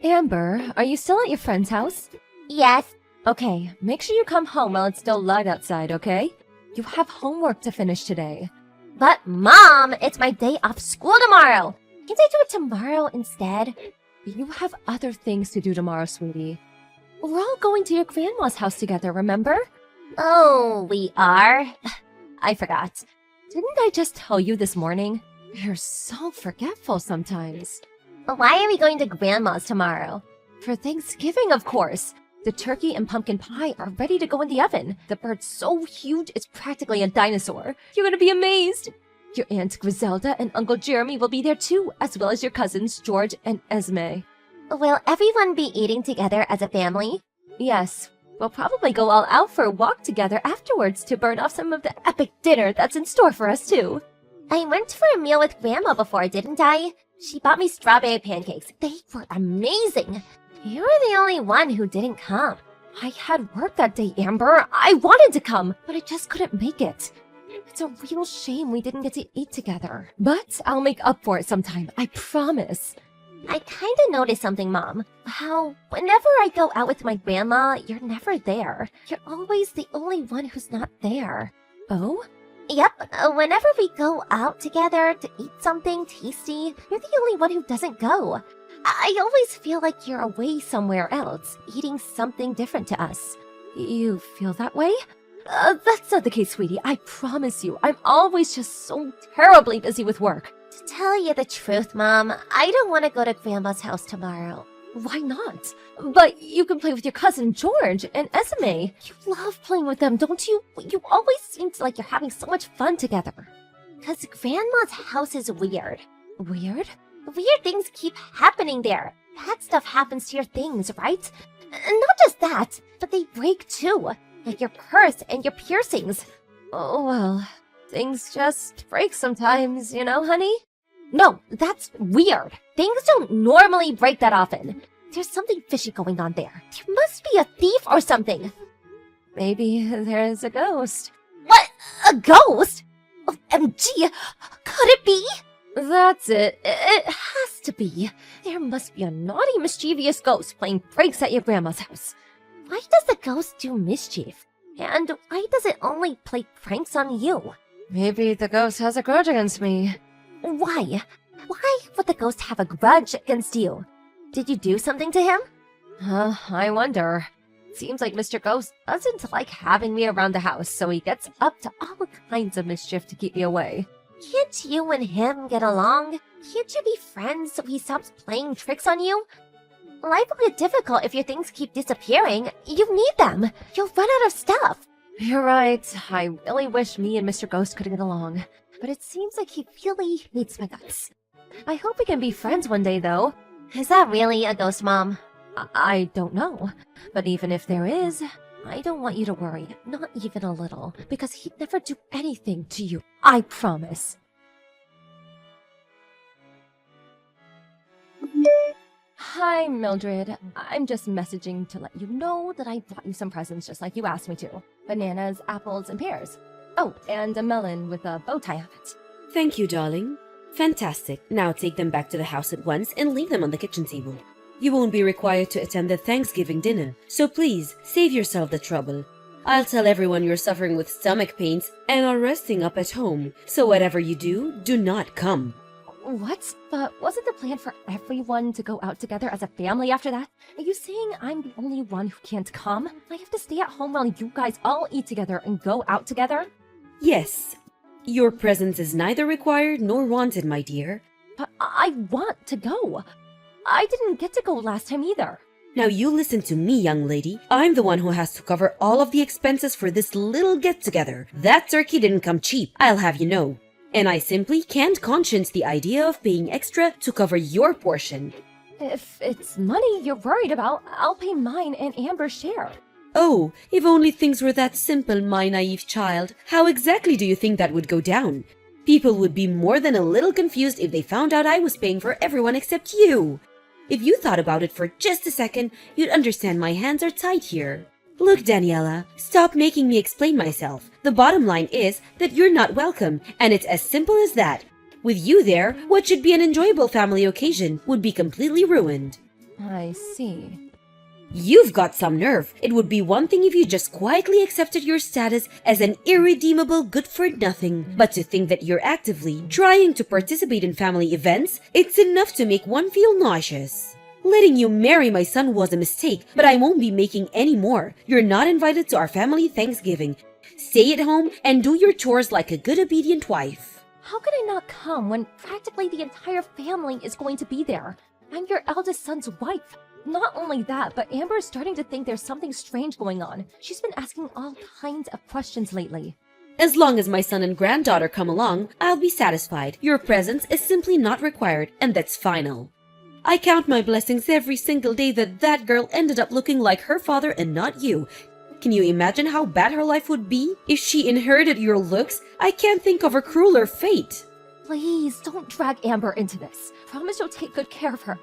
Amber, are you still at your friend's house? Yes. Okay, make sure you come home while it's still light outside, okay? You have homework to finish today. But Mom, it's my day off school tomorrow. Can't I do it tomorrow instead? You have other things to do tomorrow, sweetie. We're all going to your grandma's house together, remember? Oh, we are? I forgot. Didn't I just tell you this morning? You're so forgetful sometimes. Why are we going to Grandma's tomorrow? For Thanksgiving, of course. The turkey and pumpkin pie are ready to go in the oven. The bird's so huge, it's practically a dinosaur. You're gonna be amazed. Your Aunt Griselda and Uncle Jeremy will be there too, as well as your cousins George and Esme. Will everyone be eating together as a family? Yes. We'll probably go all out for a walk together afterwards to burn off some of the epic dinner that's in store for us too. I went for a meal with Grandma before, didn't I? She bought me strawberry pancakes. They were amazing. You were the only one who didn't come. I had work that day, Amber. I wanted to come, but I just couldn't make it. It's a real shame we didn't get to eat together. But I'll make up for it sometime, I promise. I kinda noticed something, Mom. How whenever I go out with my grandma, you're never there. You're always the only one who's not there. Oh? Yep, whenever we go out together to eat something tasty, you're the only one who doesn't go. I always feel like you're away somewhere else, eating something different to us. You feel that way? That's not the case, sweetie. I promise you. I'm always just so terribly busy with work. To tell you the truth, Mom, I don't want to go to Grandma's house tomorrow. Why not? But you can play with your cousin George and Esme. You love playing with them, don't you? You always seem like you're having so much fun together. 'Cause Grandma's house is weird. Weird? Weird things keep happening there. Bad stuff happens to your things, right? Not just that, but they break too. Like your purse and your piercings. Oh, well, things just break sometimes, you know, honey? No, that's weird. Things don't normally break that often. There's something fishy going on there. There must be a thief or something. Maybe there's a ghost. What? A ghost? OMG! Could it be? That's it. It has to be. There must be a naughty, mischievous ghost playing pranks at your grandma's house. Why does the ghost do mischief? And why does it only play pranks on you? Maybe the ghost has a grudge against me. Why? Why would the ghost have a grudge against you? Did you do something to him? I wonder. Seems like Mr. Ghost doesn't like having me around the house, so he gets up to all kinds of mischief to keep me away. Can't you and him get along? Can't you be friends so he stops playing tricks on you? Life will get difficult if your things keep disappearing. You need them. You'll run out of stuff. You're right. I really wish me and Mr. Ghost could get along. But it seems like he really hates my guts. I hope we can be friends one day, though. Is that really a ghost, Mom? I don't know. But even if there is, I don't want you to worry. Not even a little. Because he'd never do anything to you. I promise. Hi, Mildred. I'm just messaging to let you know that I brought you some presents just like you asked me to. Bananas, apples, and pears. Oh, and a melon with a bow tie on it. Thank you, darling. Fantastic. Now take them back to the house at once and leave them on the kitchen table. You won't be required to attend the Thanksgiving dinner, so please save yourself the trouble. I'll tell everyone you're suffering with stomach pains and are resting up at home, so whatever you do not come. What? But wasn't the plan for everyone to go out together as a family after that? Are you saying I'm the only one who can't come? I have to stay at home while you guys all eat together and go out together? Yes. Your presence is neither required nor wanted, my dear. But I want to go. I didn't get to go last time either. Now you listen to me, young lady. I'm the one who has to cover all of the expenses for this little get-together. That turkey didn't come cheap, I'll have you know. And I simply can't conscience the idea of paying extra to cover your portion. If it's money you're worried about, I'll pay mine and Amber's share. Oh, if only things were that simple, my naive child. How exactly do you think that would go down? People would be more than a little confused if they found out I was paying for everyone except you. If you thought about it for just a second, you'd understand my hands are tight here. Look, Daniela, stop making me explain myself. The bottom line is that you're not welcome, and it's as simple as that. With you there, what should be an enjoyable family occasion would be completely ruined. I see. You've got some nerve. It would be one thing if you just quietly accepted your status as an irredeemable good-for-nothing. But to think that you're actively trying to participate in family events, it's enough to make one feel nauseous. Letting you marry my son was a mistake, but I won't be making any more. You're not invited to our family Thanksgiving. Stay at home and do your chores like a good obedient wife. How could I not come when practically the entire family is going to be there? I'm your eldest son's wife. Not only that, but Amber is starting to think there's something strange going on. She's been asking all kinds of questions lately. As long as my son and granddaughter come along, I'll be satisfied. Your presence is simply not required, and that's final. I count my blessings every single day that that girl ended up looking like her father and not you. Can you imagine how bad her life would be if she inherited your looks? I can't think of a crueler fate. Please don't drag Amber into this. Promise you'll take good care of her.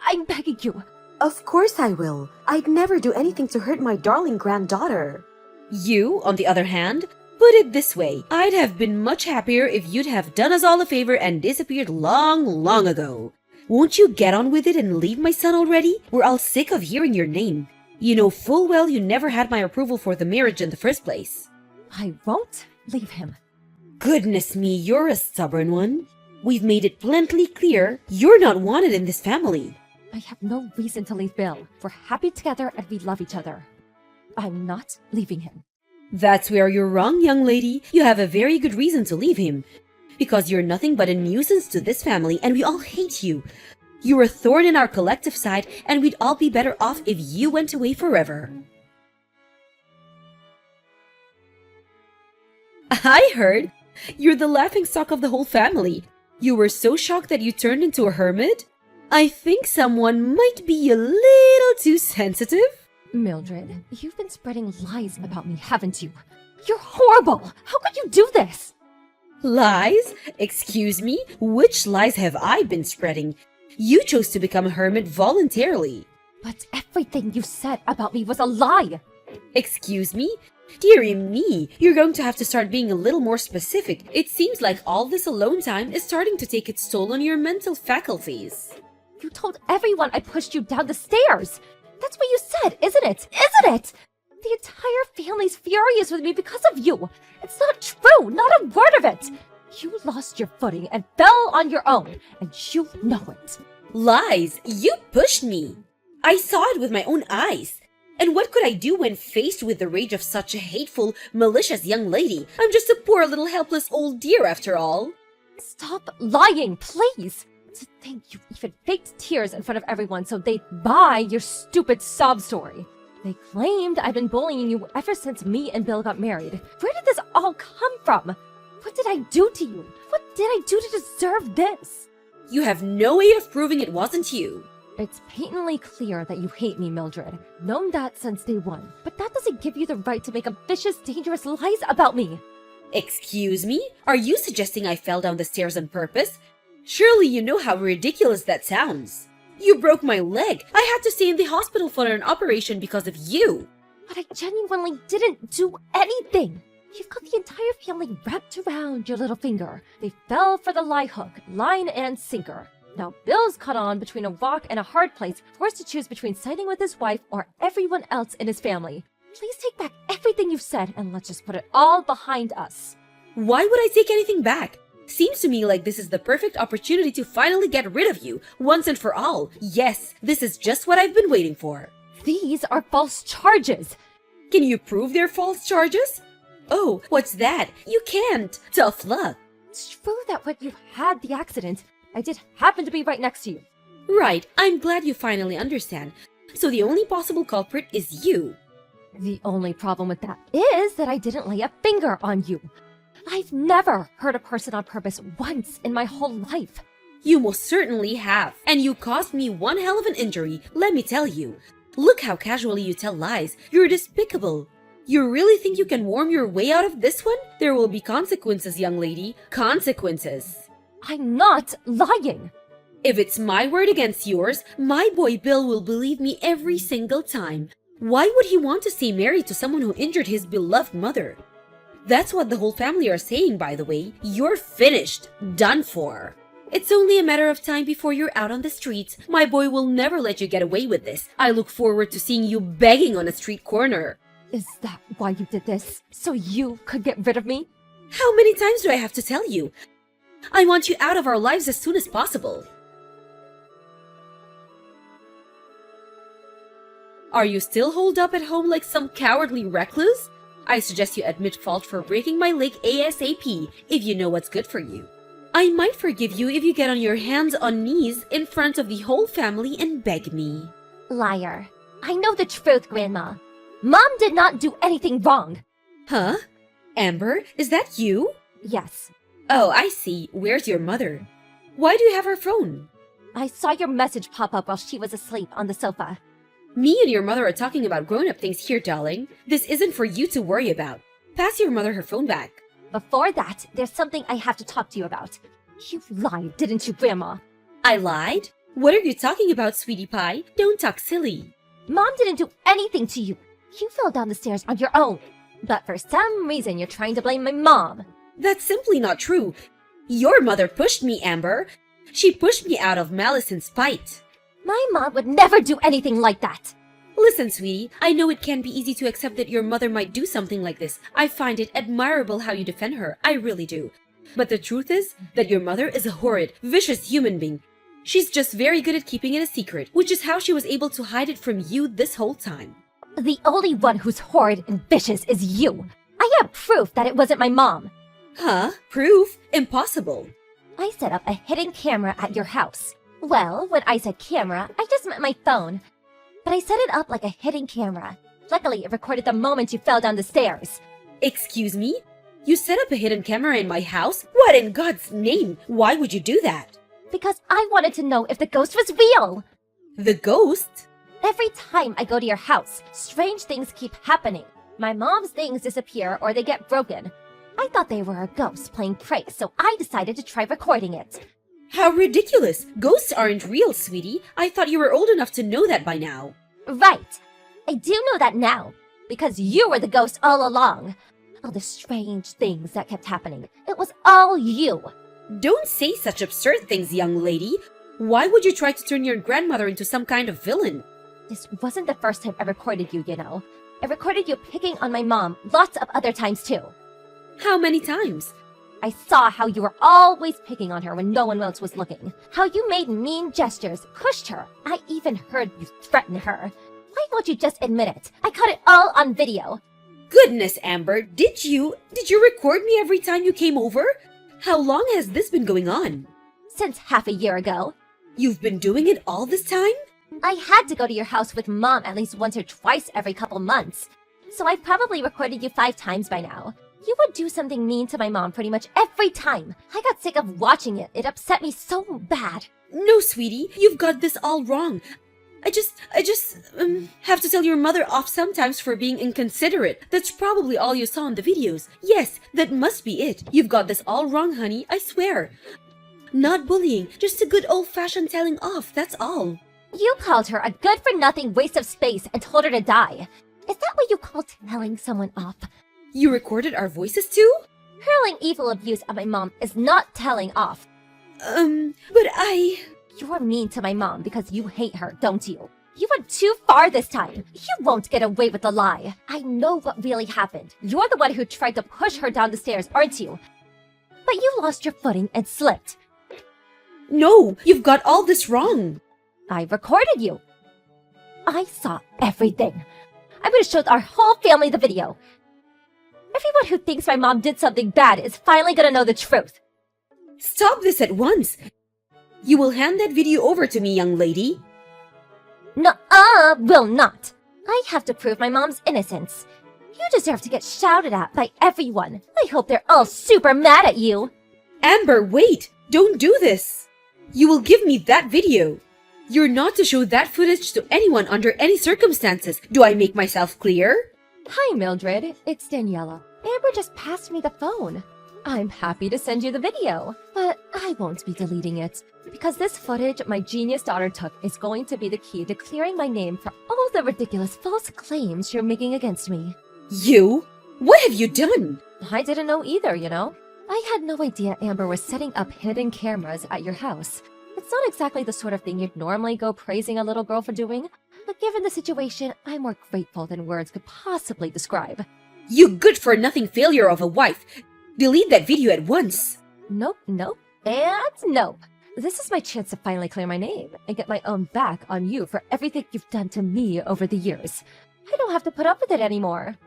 I'm begging you. Of course I will. I'd never do anything to hurt my darling granddaughter. You, on the other hand, put it this way. I'd have been much happier if you'd have done us all a favor and disappeared long, long ago. Won't you get on with it and leave my son already? We're all sick of hearing your name. You know full well you never had my approval for the marriage in the first place. I won't leave him. Goodness me, you're a stubborn one. We've made it plenty clear you're not wanted in this family. I have no reason to leave Bill. We're happy together and we love each other. I'm not leaving him. That's where you're wrong, young lady. You have a very good reason to leave him. Because you're nothing but a nuisance to this family and we all hate you. You're a thorn in our collective side and we'd all be better off if you went away forever. I heard you're the laughingstock of the whole family. You were so shocked that you turned into a hermit? I think someone might be a little too sensitive. Mildred, you've been spreading lies about me, haven't you? You're horrible! How could you do this? Lies? Excuse me? Which lies have I been spreading? You chose to become a hermit voluntarily. But everything you said about me was a lie! Excuse me? Dearie me, you're going to have to start being a little more specific. It seems like all this alone time is starting to take its toll on your mental faculties. You told everyone I pushed you down the stairs! That's what you said, isn't it? Isn't it? The entire family's furious with me because of you! It's not true! Not a word of it! You lost your footing and fell on your own, and you know it. Lies! You pushed me! I saw it with my own eyes. And what could I do when faced with the rage of such a hateful, malicious young lady? I'm just a poor little helpless old dear after all. Stop lying, please! To think you even faked tears in front of everyone so they'd buy your stupid sob story. They claimed I'd been bullying you ever since me and Bill got married. Where did this all come from? What did I do to you? What did I do to deserve this? You have no way of proving it wasn't you. It's patently clear that you hate me, Mildred. Known that since day one. But that doesn't give you the right to make up vicious, dangerous lies about me. Excuse me? Are you suggesting I fell down the stairs on purpose? Surely you know how ridiculous that sounds. You broke my leg. I had to stay in the hospital for an operation because of you. But I genuinely didn't do anything. You've got the entire family wrapped around your little finger. They fell for the lie hook, line and sinker. Now Bill's caught on between a rock and a hard place, forced to choose between siding with his wife or everyone else in his family. Please take back everything you've said and let's just put it all behind us. Why would I take anything back? Seems to me like this is the perfect opportunity to finally get rid of you, once and for all. Yes, this is just what I've been waiting for. These are false charges. Can you prove they're false charges? Oh, what's that? You can't. Tough luck. It's true that when you had the accident, I did happen to be right next to you. Right, I'm glad you finally understand. So the only possible culprit is you. The only problem with that is that I didn't lay a finger on you. I've never hurt a person on purpose once in my whole life. You most certainly have. And you caused me one hell of an injury, let me tell you. Look how casually you tell lies. You're despicable. You really think you can worm your way out of this one? There will be consequences, young lady. Consequences. I'm not lying. If it's my word against yours, my boy Bill will believe me every single time. Why would he want to stay married to someone who injured his beloved mother? That's what the whole family are saying, by the way. You're finished. Done for. It's only a matter of time before you're out on the streets. My boy will never let you get away with this. I look forward to seeing you begging on a street corner. Is that why you did this? So you could get rid of me? How many times do I have to tell you? I want you out of our lives as soon as possible. Are you still holed up at home like some cowardly recluse? I suggest you admit fault for breaking my leg ASAP if you know what's good for you. I might forgive you if you get on your hands on knees in front of the whole family and beg me. Liar. I know the truth, Grandma. Mom did not do anything wrong. Huh? Amber, is that you? Yes. Oh, I see. Where's your mother? Why do you have her phone? I saw your message pop up while she was asleep on the sofa. Me and your mother are talking about grown-up things here, darling. This isn't for you to worry about. Pass your mother her phone back. Before that, there's something I have to talk to you about. You lied, didn't you, Grandma? I lied? What are you talking about, sweetie pie? Don't talk silly. Mom didn't do anything to you. You fell down the stairs on your own. But for some reason, you're trying to blame my mom. That's simply not true. Your mother pushed me, Amber. She pushed me out of malice and spite. My mom would never do anything like that. Listen, sweetie, I know it can be easy to accept that your mother might do something like this. I find it admirable how you defend her. I really do. But the truth is that your mother is a horrid, vicious human being. She's just very good at keeping it a secret, which is how she was able to hide it from you this whole time. The only one who's horrid and vicious is you. I have proof that it wasn't my mom. Huh? Proof? Impossible. I set up a hidden camera at your house. Well, when I said camera, I just meant my phone. But I set it up like a hidden camera. Luckily, it recorded the moment you fell down the stairs. Excuse me? You set up a hidden camera in my house? What in God's name? Why would you do that? Because I wanted to know if the ghost was real. The ghost? Every time I go to your house, strange things keep happening. My mom's things disappear or they get broken. I thought they were a ghost playing pranks, so I decided to try recording it. How ridiculous! Ghosts aren't real, sweetie. I thought you were old enough to know that by now. Right. I do know that now, because you were the ghost all along. All the strange things that kept happening. It was all you. Don't say such absurd things, young lady. Why would you try to turn your grandmother into some kind of villain? This wasn't the first time I recorded you, you know. I recorded you picking on my mom lots of other times too. How many times? I saw how you were always picking on her when no one else was looking. How you made mean gestures, pushed her. I even heard you threaten her. Why won't you just admit it? I caught it all on video. Goodness, Amber, did you record me every time you came over? How long has this been going on? Since half a year ago. You've been doing it all this time? I had to go to your house with Mom at least once or twice every couple months. So I've probably recorded you 5 times by now. You would do something mean to my mom pretty much every time. I got sick of watching it. It upset me so bad. No, sweetie, you've got this all wrong. I just have to tell your mother off sometimes for being inconsiderate. That's probably all you saw in the videos. Yes, that must be it. You've got this all wrong, honey, I swear. Not bullying, just a good old-fashioned telling off, that's all. You called her a good-for-nothing waste of space and told her to die. Is that what you call telling someone off? You recorded our voices too? Hurling evil abuse at my mom is not telling off. But You're mean to my mom because you hate her, don't you? You went too far this time. You won't get away with the lie. I know what really happened. You're the one who tried to push her down the stairs, aren't you? But you lost your footing and slipped. No, you've got all this wrong. I recorded you. I saw everything. I'm going to show our whole family the video. Everyone who thinks my mom did something bad is finally going to know the truth. Stop this at once. You will hand that video over to me, young lady. Nuh-uh, will not. I have to prove my mom's innocence. You deserve to get shouted at by everyone. I hope they're all super mad at you. Amber, wait! Don't do this! You will give me that video. You're not to show that footage to anyone under any circumstances. Do I make myself clear? Hi, Mildred. It's Daniela. Amber just passed me the phone. I'm happy to send you the video, but I won't be deleting it. Because this footage my genius daughter took is going to be the key to clearing my name for all the ridiculous false claims you're making against me. You? What have you done? I didn't know either, you know. I had no idea Amber was setting up hidden cameras at your house. It's not exactly the sort of thing you'd normally go praising a little girl for doing, but given the situation, I'm more grateful than words could possibly describe. You good-for-nothing failure of a wife! Delete that video at once! Nope, and nope. This is my chance to finally clear my name and get my own back on you for everything you've done to me over the years. I don't have to put up with it anymore.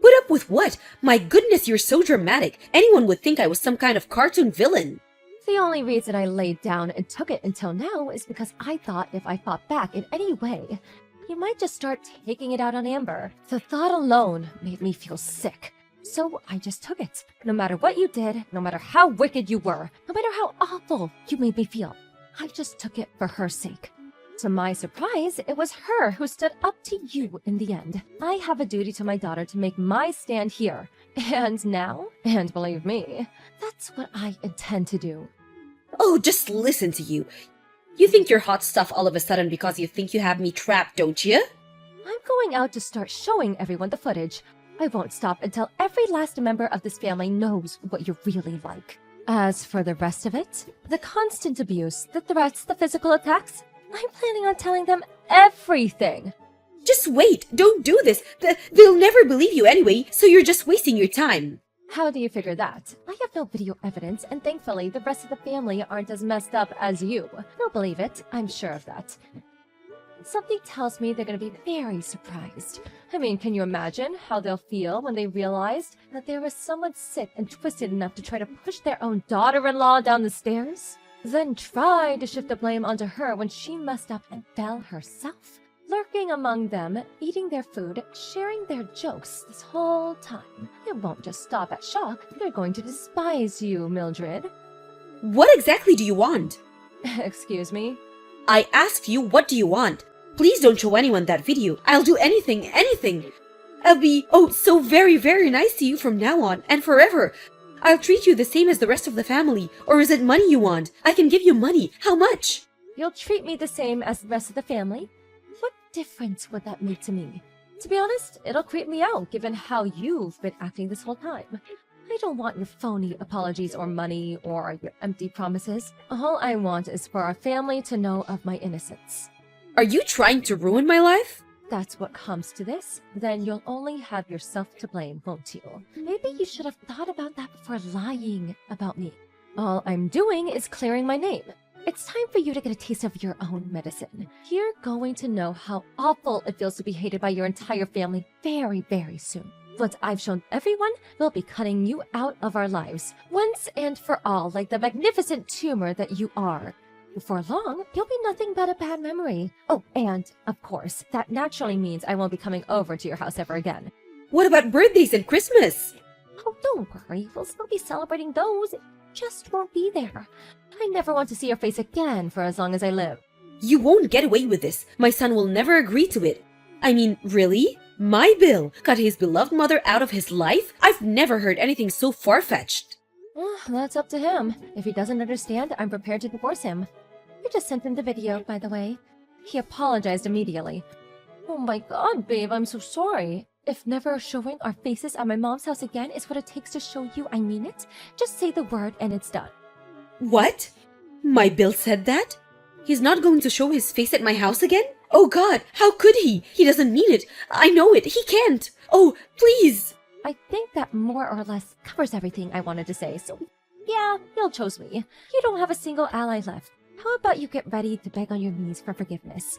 Put up with what? My goodness, you're so dramatic. Anyone would think I was some kind of cartoon villain. The only reason I laid down and took it until now is because I thought if I fought back in any way, you might just start taking it out on Amber. The thought alone made me feel sick. So I just took it. No matter what you did, no matter how wicked you were, no matter how awful you made me feel, I just took it for her sake. To my surprise, it was her who stood up to you in the end. I have a duty to my daughter to make my stand here. And now, and believe me, that's what I intend to do. Oh, just listen to you. You think you're hot stuff all of a sudden because you think you have me trapped, don't you? I'm going out to start showing everyone the footage. I won't stop until every last member of this family knows what you're really like. As for the rest of it, the constant abuse, the threats, the physical attacks, I'm planning on telling them everything. Just wait, don't do this. They'll never believe you anyway, so you're just wasting your time. How do you figure that? I have no video evidence, and thankfully the rest of the family aren't as messed up as you. They'll believe it, I'm sure of that. Something tells me they're going to be very surprised. I mean, can you imagine how they'll feel when they realized that there was someone sick and twisted enough to try to push their own daughter-in-law down the stairs? Then try to shift the blame onto her when she messed up and fell herself. Lurking among them, eating their food, sharing their jokes this whole time. It won't just stop at shock. They're going to despise you, Mildred. What exactly do you want? Excuse me? I asked you, what do you want? Please don't show anyone that video. I'll do anything. I'll be, so very, very nice to you from now on and forever. I'll treat you the same as the rest of the family. Or is it money you want? I can give you money. How much? You'll treat me the same as the rest of the family? What difference would that make to me? To be honest, it'll creep me out given how you've been acting this whole time. I don't want your phony apologies or money or your empty promises. All I want is for our family to know of my innocence. Are you trying to ruin my life? That's what comes to this, then you'll only have yourself to blame, won't you? Maybe you should have thought about that before lying about me. All I'm doing is clearing my name. It's time for you to get a taste of your own medicine. You're going to know how awful it feels to be hated by your entire family very, very soon. Once I've shown everyone, we'll be cutting you out of our lives, once and for all, like the magnificent tumor that you are. Before long, you'll be nothing but a bad memory. Oh, and, of course, that naturally means I won't be coming over to your house ever again. What about birthdays and Christmas? Oh, don't worry, we'll still be celebrating those. It just won't be there. I never want to see your face again for as long as I live. You won't get away with this. My son will never agree to it. I mean, really? My Bill cut his beloved mother out of his life? I've never heard anything so far-fetched. That's up to him. If he doesn't understand, I'm prepared to divorce him. I just sent him the video, by the way. He apologized immediately. Oh my god, babe, I'm so sorry. If never showing our faces at my mom's house again is what it takes to show you I mean it, just say the word and it's done. What? My Bill said that? He's not going to show his face at my house again? Oh god, how could he? He doesn't mean it. I know it. He can't. Oh, please. I think that more or less covers everything I wanted to say, so yeah, you'll chose me. You don't have a single ally left. How about you get ready to beg on your knees for forgiveness?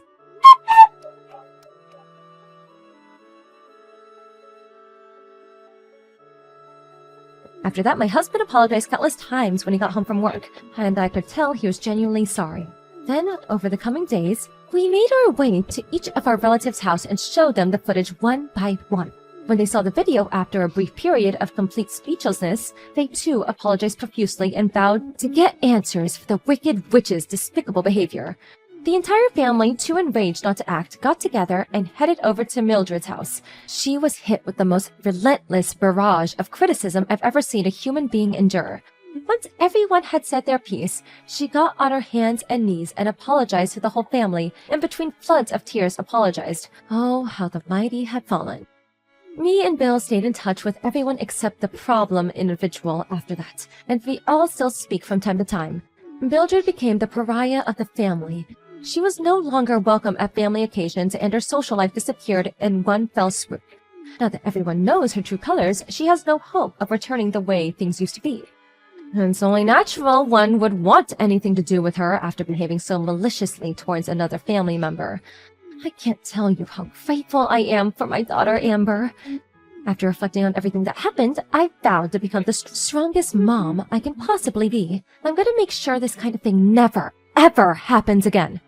After that, my husband apologized countless times when he got home from work, and I could tell he was genuinely sorry. Then, over the coming days, we made our way to each of our relatives' house and showed them the footage one by one. When they saw the video after a brief period of complete speechlessness, they too apologized profusely and vowed to get answers for the wicked witch's despicable behavior. The entire family, too enraged not to act, got together and headed over to Mildred's house. She was hit with the most relentless barrage of criticism I've ever seen a human being endure. Once everyone had said their piece, she got on her hands and knees and apologized to the whole family, and between floods of tears apologized. Oh, how the mighty had fallen. Me and Bill stayed in touch with everyone except the problem individual after that, and we all still speak from time to time. Mildred became the pariah of the family. She was no longer welcome at family occasions, and her social life disappeared in one fell swoop. Now that everyone knows her true colors, she has no hope of returning the way things used to be. It's only natural one would want anything to do with her after behaving so maliciously towards another family member. I can't tell you how grateful I am for my daughter Amber. After reflecting on everything that happened, I vowed to become the strongest mom I can possibly be. I'm gonna make sure this kind of thing never, ever happens again.